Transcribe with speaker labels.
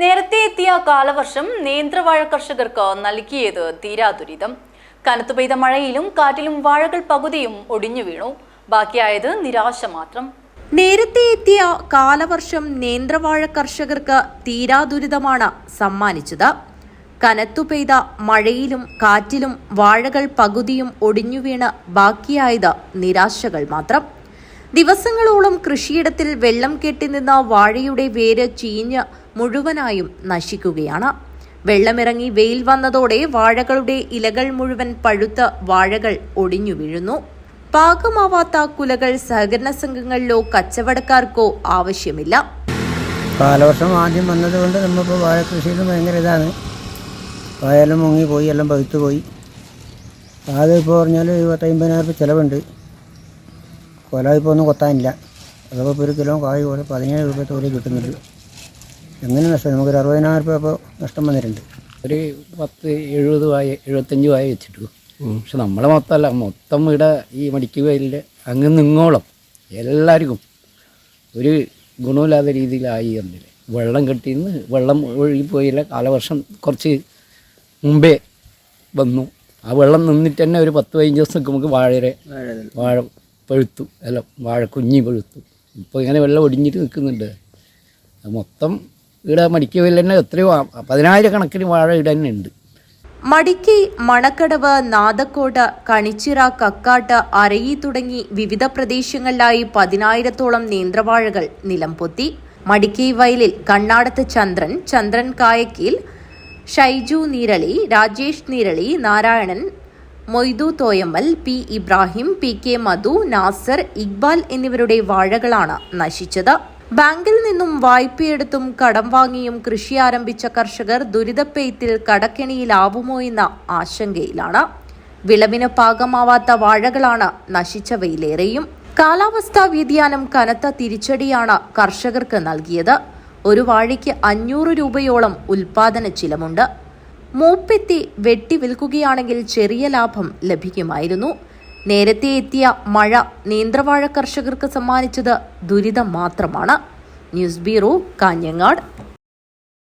Speaker 1: നേരത്തെ എത്തിയ കാലവർഷം നേന്ത്രവാഴ കർഷകർക്ക് നൽകിയത് തീരാ ദുരിതം. കനത്തു പെയ്ത മഴയിലും കാറ്റിലും വാഴകൾ പകുതിയും ഒടിഞ്ഞു വീണു. ബാക്കിയായത് നിരാശ മാത്രം.
Speaker 2: നേരത്തെ എത്തിയ കാലവർഷം നേന്ത്രവാഴ കർഷകർക്ക് തീരാ ദുരിതമാണ് സമ്മാനിച്ചത്. കനത്തു പെയ്ത മഴയിലും കാറ്റിലും വാഴകൾ പകുതിയും ഒടിഞ്ഞു വീണ് ബാക്കിയായത് നിരാശകൾ മാത്രം. ദിവസങ്ങളോളം കൃഷിയിടത്തിൽ വെള്ളം കെട്ടിനിന്ന വാഴയുടെ വേര് ചീഞ്ഞ് മുഴുവനായും നശിക്കുകയാണ്. വെള്ളമിറങ്ങി വെയിൽ വന്നതോടെ വാഴകളുടെ ഇലകൾ മുഴുവൻ പഴുത്ത് വാഴകൾ ഒടിഞ്ഞു വീഴുന്നു. പാകമാവാത്ത കുലകൾ സഹകരണ സംഘങ്ങളിലോ കച്ചവടക്കാർക്കോ ആവശ്യമില്ല.
Speaker 3: കാലവർഷം ആദ്യം വന്നതുകൊണ്ട് നമ്മളിപ്പോൾ വാഴ കൃഷിയിൽ ഭയങ്കര ഇതാണ്. വാഴയെല്ലാം മുങ്ങിപ്പോയി, എല്ലാം പഴുത്തു പോയി. ആദ്യം ഇപ്പോൾ പറഞ്ഞാൽ 50,000 ചിലവുണ്ട്. കൊല ഇപ്പോൾ ഒന്നും കൊത്താനില്ല. അതൊക്കെ ഇപ്പോൾ 1 കിലോ കായ് പോലെ 17 രൂപ തോലെ കിട്ടുന്നുണ്ട്. എങ്ങനെ നഷ്ടം? നമുക്കൊരു 60,000 രൂപ ഇപ്പോൾ നഷ്ടം വന്നിട്ടുണ്ട്.
Speaker 4: ഒരു 70 വായ 75 വായ വെച്ചിട്ടു. പക്ഷെ നമ്മളെ മൊത്തമല്ല, മൊത്തം ഇവിടെ ഈ മടിക്ക് വയലിൽ അങ്ങ് നിങ്ങോളം എല്ലാവർക്കും ഒരു ഗുണമില്ലാത്ത രീതിയിലായി എന്നില്ല. വെള്ളം കെട്ടിന്ന് വെള്ളം ഒഴുകിപ്പോയില്ല. കാലവർഷം കുറച്ച് മുമ്പേ വന്നു. ആ വെള്ളം നിന്നിട്ട് തന്നെ ഒരു 10-15 ദിവസം നമുക്ക് വാഴ പഴുത്തു, അല്ല വാഴ കുഞ്ഞി പഴുത്തു. ഇപ്പോൾ ഇങ്ങനെ വെള്ളം ഒടിഞ്ഞിട്ട് നിൽക്കുന്നുണ്ട്. മൊത്തം ഇവിടെ മടിക്ക് വയലിൽ തന്നെ എത്രയോ 10,000 കണക്കിന് വാഴ ഇവിടെ തന്നെ ഉണ്ട്.
Speaker 2: മടിക്കൈ, മണക്കടവ്, നാദക്കോട്, കണിച്ചിറ, കക്കാട്ട്, അരയി തുടങ്ങി വിവിധ പ്രദേശങ്ങളിലായി 10,000-ഓളം നേന്ത്രവാഴകൾ നിലംപൊത്തി. മടിക്കൈ വയലിൽ Kannadath Chandran Kayakkeel, Shaiju Neerali, Rajesh Neerali, Narayanan, Moidu Thoyammal, P Ibrahim, P K Madhu, Nasar, Iqbal എന്നിവരുടെ വാഴകളാണ് നശിച്ചത്. ബാങ്കിൽ നിന്നും വായ്പയെടുത്തും കടം വാങ്ങിയും കൃഷി ആരംഭിച്ച കർഷകർ ദുരിതപ്പെയ്ത്തിൽ കടക്കെണിയിലാവുമോ എന്ന ആശങ്കയിലാണ്. വിളവിന് പാകമാവാത്ത വാഴകളാണ് നശിച്ചവയിലേറെയും. കാലാവസ്ഥാ വ്യതിയാനം കനത്ത തിരിച്ചടിയാണ് കർഷകർക്ക് നൽകിയത്. ഒരു വാഴയ്ക്ക് 500 രൂപയോളം ഉൽപാദന ചിലവുണ്ട്. മൂപ്പെത്തി വെട്ടി വിൽക്കുകയാണെങ്കിൽ ചെറിയ ലാഭം ലഭിക്കുമായിരുന്നു. നേരത്തെ എത്തിയ മഴ നേന്ത്രവാഴ കർഷകർക്ക് സമ്മാനിച്ചത് ദുരിതം മാത്രമാണ്. News bureau, Kanhangad.